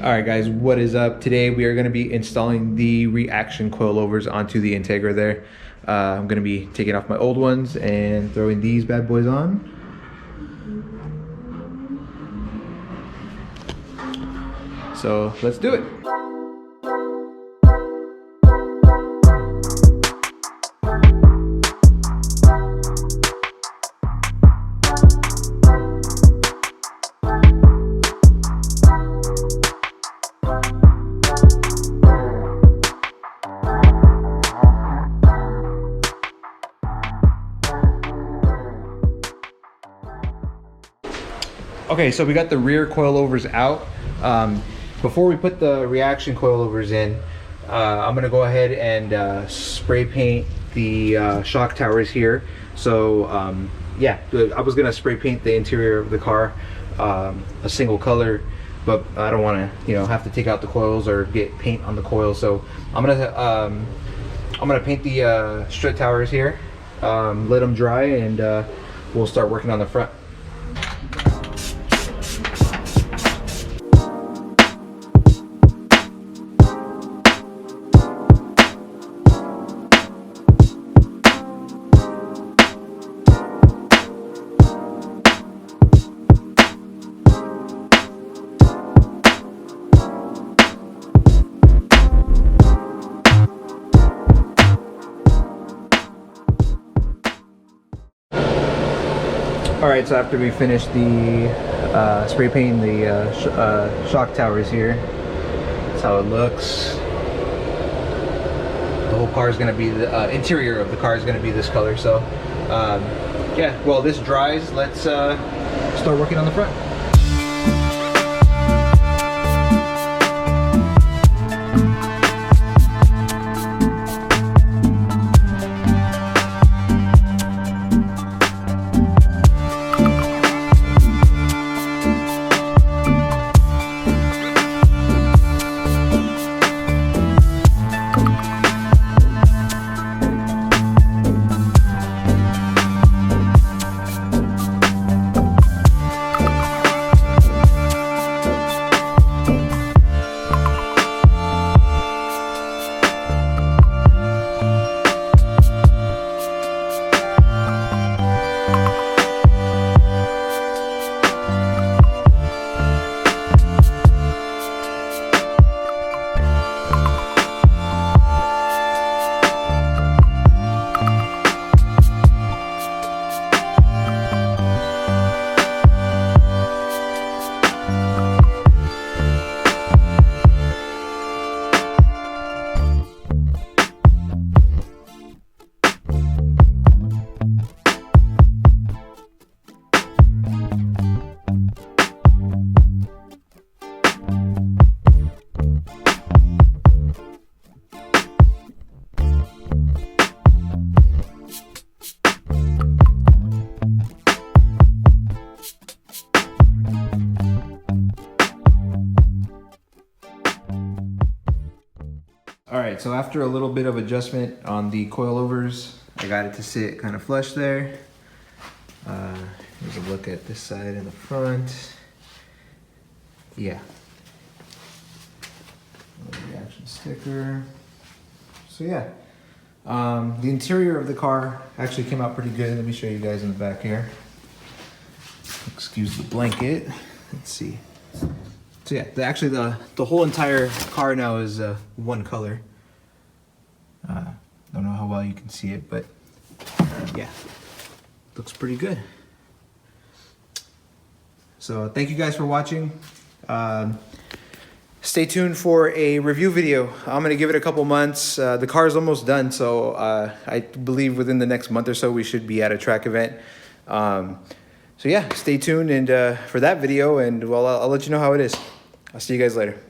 Alright guys, what is up? Today we are going to be installing the Reaction Coilovers onto the Integra there. I'm going to be taking off my old ones and throwing these bad boys on. So let's do it. Okay, so we got the rear coilovers out. Before we put the Reaction coilovers in, I'm gonna go ahead and spray paint the shock towers here. So yeah, I was gonna spray paint the interior of the car a single color, but I don't want to, have to take out the coils or get paint on the coils. So I'm gonna paint the strut towers here, let them dry, and we'll start working on the front. Alright, so after we finish the spray painting the shock towers here, that's how it looks. The whole car is going to be, the interior of the car is going to be this color. So yeah, while this dries, let's start working on the front. Alright, so after a little bit of adjustment on the coilovers, I got it to sit kind of flush there. Here's a look at this side and the front. Yeah. Reaction sticker. So yeah. The interior of the car actually came out pretty good. Let me show you guys in the back here. Excuse the blanket. Let's see. So yeah, actually the whole entire car now is one color. Don't know how well you can see it, but yeah, looks pretty good. So thank you guys for watching. Stay tuned for a review video. I'm gonna give it a couple months. The car is almost done, so I believe within the next month or so we should be at a track event. So yeah, stay tuned and for that video, and well, I'll let you know how it is. I'll see you guys later.